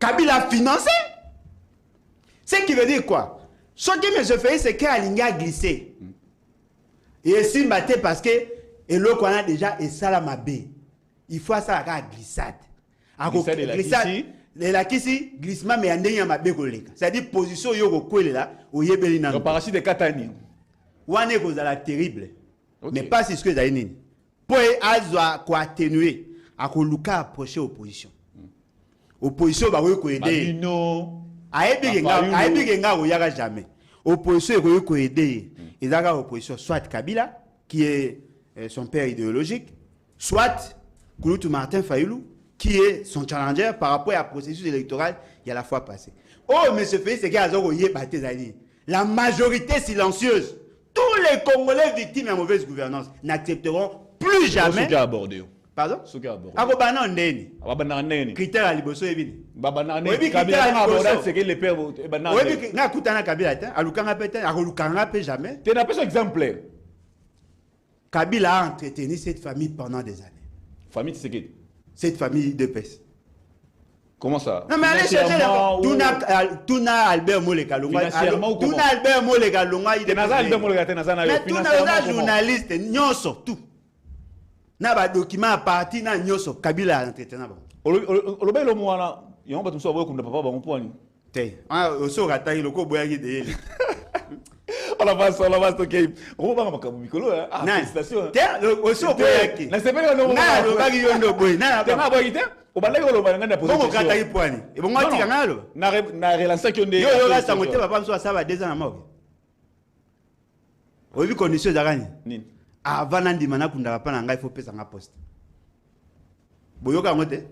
Kabila a financé. Ce qui veut dire quoi? Ce que M. Félix Sekedi a glissé. Et si maté parce que et l'eau qu'on a déjà et ça la mabé. Il faut ça la glissade. Glissade. La kisi glissement mais andé ya mabé koleka. C'est-à-dire position yo ko kwele là au yebeli na. Le parachute de Katani. Wane ko za la terrible. Mais pas si ce que za nini. Pour azwa ko atténuer a ko luka approcher opposition. Opposition ba ko aider. Non. Ayebi genga ko yaka jamais. Opposition ko aider. Et là opposition soit Kabila qui est son père idéologique, soit Kouloutou Martin Fayoulou qui est son challenger par rapport à la processus électoral il y a la fois passée. Oh, M. Félix Sekedi, la majorité silencieuse, tous les Congolais victimes de la mauvaise gouvernance n'accepteront plus jamais. Pardon? Critères à liboso evini. Jamais. Tu n'as pas exemplaire. Kabila a entretenu cette famille pendant des années. Famille Tshisekedi. Cette famille de peste. Comment ça? Non mais allez chercher là. Tuna Albert Moleka Longa. Tuna Albert Moleka Longa. Il est Albert Moleka Tenazana. Mais Tuna journaliste nyoso tout. Na ba document parti na nyoso Kabila a entretenu ba. Olobe lo mwana. Yon ba tumso boyo kunda papa ba mpwani. Te. Ah osoka tayi loko boyaki de. On avance, ok. On va pas Mikolo, hein. Ah, félicitations. Aussi au boyaki. Na sepele no mo. Na lo bagi yondo boy. Na ba boyite. O ba lego lo ba ngana position. Bon kata ipwani. E bon ngati kangalo. Na relancer ki onde. Yo rasta ngote papa mso asaba 2 ans na mort. Obi condition zakani. Nini? Avant nandi mana kunda pa na ngai faut pesa nga poste. Boyoka ngote.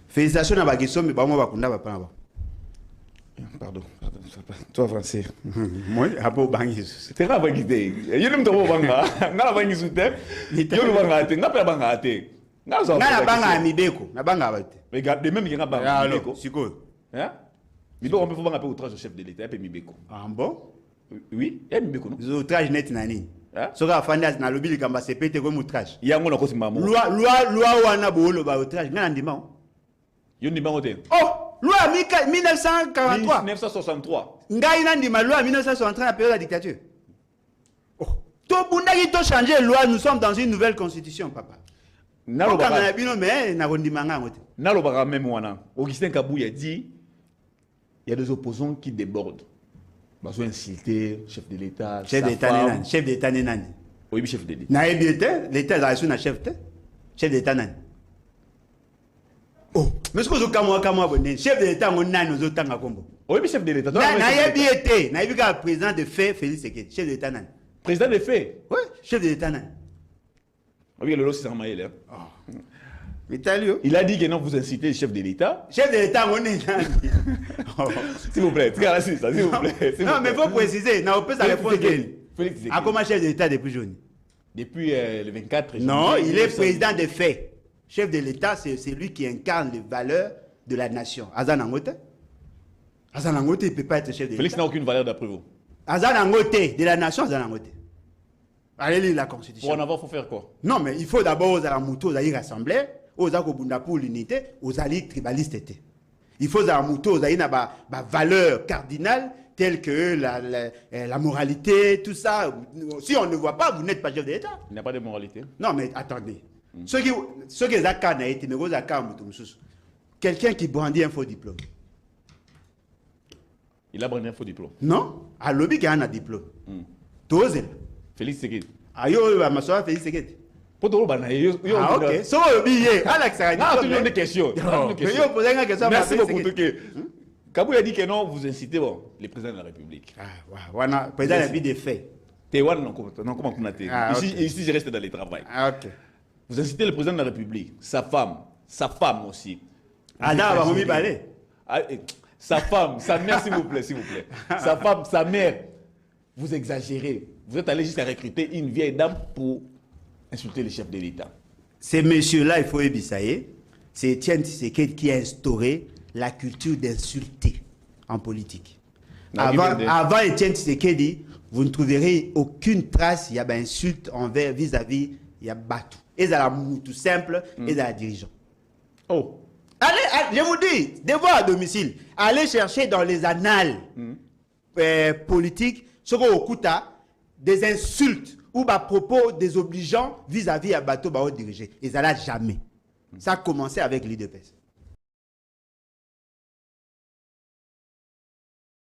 Félicitations na ba kisomi ba mo ba kunda pa na ba. Pardon. Toi français. Moi, abo bangi. C'est grave bangi te. Yo nem to banga. Ngala bangi sute. Yo lu banga te. Ngapa banga te. Ngala banga mibeko. Na banga ba te. Regarde même nga banga mibeko. Siko. Hein? Mibeko on peut banga pe outrage au chef de l'État et mibeko. Ah bon? Oui, et mibeko non. Outrage net nani. Soka afanda na lobi likamba sepete ko outrage. Yango na ko simamo. Loi wana bolo ba outrage. Ngala ndima. Yo ndima ngote. Oh! Loi 1943. 1963. Ngai nandima loi 1963 la période de la dictature. Oh. To bundaki to changer loi, nous sommes dans une nouvelle constitution papa. Nalo ba bino mais na rondima nga ngote. Nalo ba même wana. Augustin Kabouya dit il y a des opposants qui débordent. Bah sont insulter chef de l'État, chef d'État nani. Oui, chef de l'État. Na l'État la sous na chef d'État nani. Oh, mais ce que vous avez chef de l'État, on a nos autres combo. Oui, chef de l'État. Na yebi président de fait Félix Sekedi, chef de l'État nan. Président de fait. Oui, chef de l'État nan. Oui, le c'est Samaël. Il a dit que non, vous incitez le chef de l'État. Chef de l'État, on est s'il vous plaît, s'il vous plaît. Non, mais il faut préciser, n'a pas réponse. Félix Sekedi. A comment chef de l'État depuis jeune? Depuis le 24 janvier. Non, il est président de fait. Chef de l'État, c'est lui qui incarne les valeurs de la nation. Azan Angote, il ne peut pas être chef de l'État. Félix n'a aucune valeur d'après vous. Azan Angote, de la nation, Azan Angote. Allez lire la Constitution. Pour en avoir, il faut faire quoi? Non, mais il faut d'abord aux Alamouto, aux Aïe rassembler, aux Akobunda pour l'unité, aux Aïe tribalistes. Il faut aux Alamouto, aux Aïe valeurs cardinales telles que la moralité, tout ça. Si on ne voit pas, vous n'êtes pas chef de l'État. Il n'y a pas de moralité. Non, mais attendez. Ceux qui quelqu'un qui brandit un faux diplôme. Il a brandi un faux diplôme. Non, à lobby qui a un diplôme. Tous Félix Sekedi. Ayo va m'asseoir Félix Sekedi. Pour tout le monde, ah ok. So lobby Alex a dit. Ah, tu as des questions. Merci beaucoup. Kabou a dit que non, vous incitez le président de la République. Ah, voilà, président de la République des faits. Ici, je reste dans le travail. Ah, ok. Vous incitez le président de la République, sa femme aussi. Sa femme, sa mère, s'il vous plaît. Sa femme, sa mère, vous exagérez. Vous êtes allé jusqu'à recruter une vieille dame pour insulter le chef de l'État. Ces messieurs-là, il faut ébisailler. C'est Étienne Tshisekedi qui a instauré la culture d'insulter en politique. Avant Étienne Tshisekedi, vous ne trouverez aucune trace, il y a insulte envers vis-à-vis, il y a battu. Et ça la tout simple, et ça la dirigeant. Oh. Je vous dis, devoir à domicile. Allez chercher dans les annales politiques, ce qu'on des insultes ou des propos désobligeants vis-à-vis à bateau dirigé. Et ça n'a jamais. Ça a commencé avec l'IDPS.